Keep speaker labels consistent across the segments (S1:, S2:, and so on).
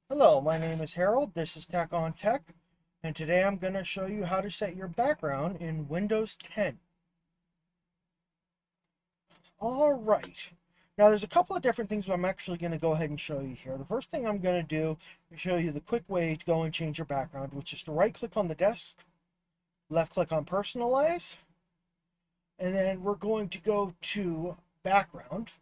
S1: Hello, my name is Harold. This is Tech on Tech, and today I'm going to show you how to set your background in Windows 10. All right. Now, there's a couple of different things I'm actually going to go ahead and show you here. The first thing I'm going to do is show you the quick way to go and change your background, which is to right-click on the desk, left-click on Personalize, and then we're going to go to Background.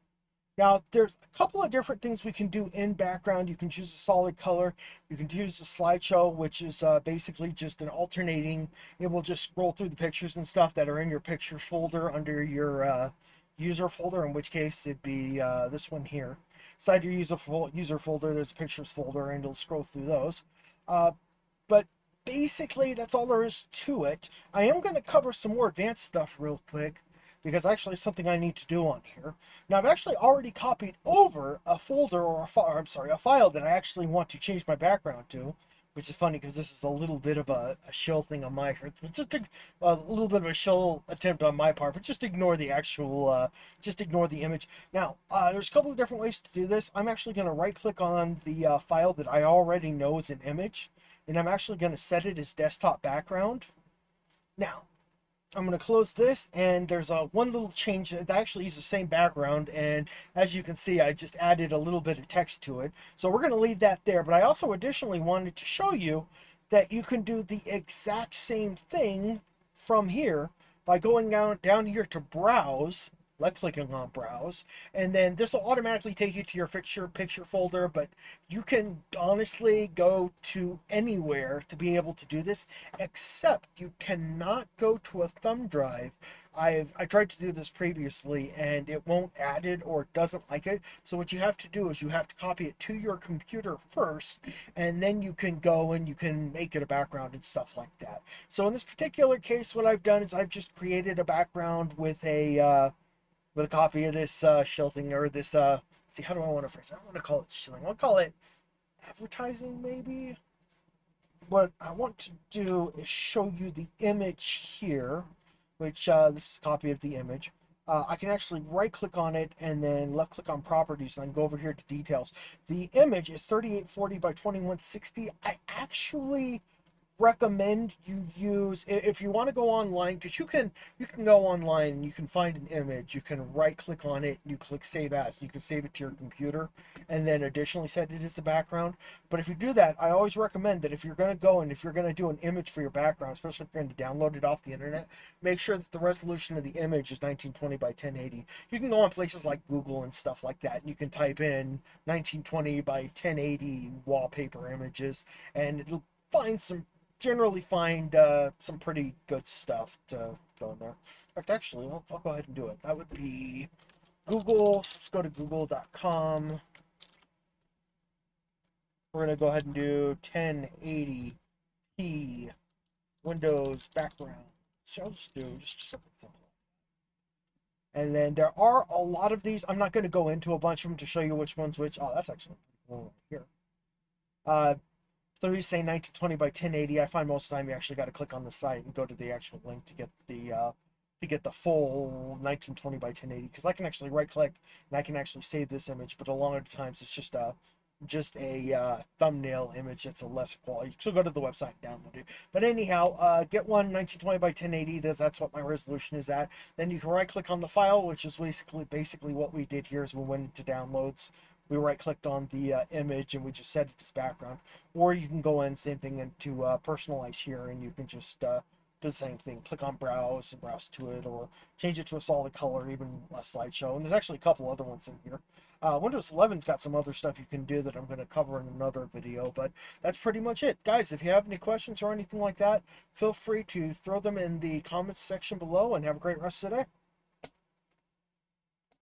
S1: Now, there's a couple of different things we can do in background. You can choose a solid color. You can choose a slideshow, which is basically just an alternating. It will just scroll through the pictures and stuff that are in your pictures folder under your user folder, in which case it'd be this one here. Inside your user folder, there's a pictures folder, and it'll scroll through those. But basically, that's all there is to it. I am going to cover some more advanced stuff real quick because actually it's something I need to do on here. Now, I've actually already copied over a folder or a file that I actually want to change my background to, which is funny because this is a little bit of a shill thing on my part. Just a little bit of a shill attempt on my part, but just ignore the actual, just ignore the image. Now, there's a couple of different ways to do this. I'm actually going to right-click on the file that I already know is an image, and I'm actually going to set it as desktop background. Now, I'm going to close this, and there's one little change that actually uses the same background, and as you can see, I just added a little bit of text to it. So we're going to leave that there, but I also additionally wanted to show you that you can do the exact same thing from here by going down here to Browse, clicking on Browse, and then this will automatically take you to your picture folder, but you can honestly go to anywhere to be able to do this, except you cannot go to a thumb drive. I tried to do this previously and it won't add it or it doesn't like it. So what you have to do is you have to copy it to your computer first, and then you can go and you can make it a background and stuff like that. So in this particular case, what I've done is I've just created a background with a copy of this shill thing, or this see, how do I want to phrase it? I don't want to call it shilling. I'll call it advertising, maybe. What I want to do is show you the image here, which this is a copy of the image. I can actually right click on it and then left click on properties and then go over here to details. The image is 3840 by 2160. I actually recommend you use, if you want to go online, because you can go online and you can find an image, you can right click on it, you click save as, you can save it to your computer and then additionally set it as a background. But if you do that, I always recommend that if you're going to go and if you're going to do an image for your background, especially if you're going to download it off the internet, make sure that the resolution of the image is 1920 by 1080. You can go on places like Google and stuff like that, and you can type in 1920 by 1080 wallpaper images, and it'll generally find some pretty good stuff to go in there. In fact, actually, I'll go ahead and do it. That would be Google. Let's go to google.com. We're going to go ahead and do 1080p Windows background. So I'll just do just something simple. And then there are a lot of these. I'm not going to go into a bunch of them to show you which one's which. Oh, that's actually one right here. So we say 1920 by 1080. I find most of the time you actually got to click on the site and go to the actual link to get the full 1920 by 1080, because I can actually right click and I can actually save this image, but a lot of times it's just a thumbnail image that's a less quality. So go to the website and download it. But anyhow, get one 1920 by 1080. That's what my resolution is at. Then you can right click on the file, which is basically what we did here is we went into downloads. We right clicked on the image and we just set it as background. Or you can go in, same thing, into personalize here, and you can just do the same thing. Click on browse and browse to it, or change it to a solid color, even a slideshow. And there's actually a couple other ones in here. Windows 11's got some other stuff you can do that I'm going to cover in another video, but that's pretty much it. Guys, if you have any questions or anything like that, feel free to throw them in the comments section below, and have a great rest of the day.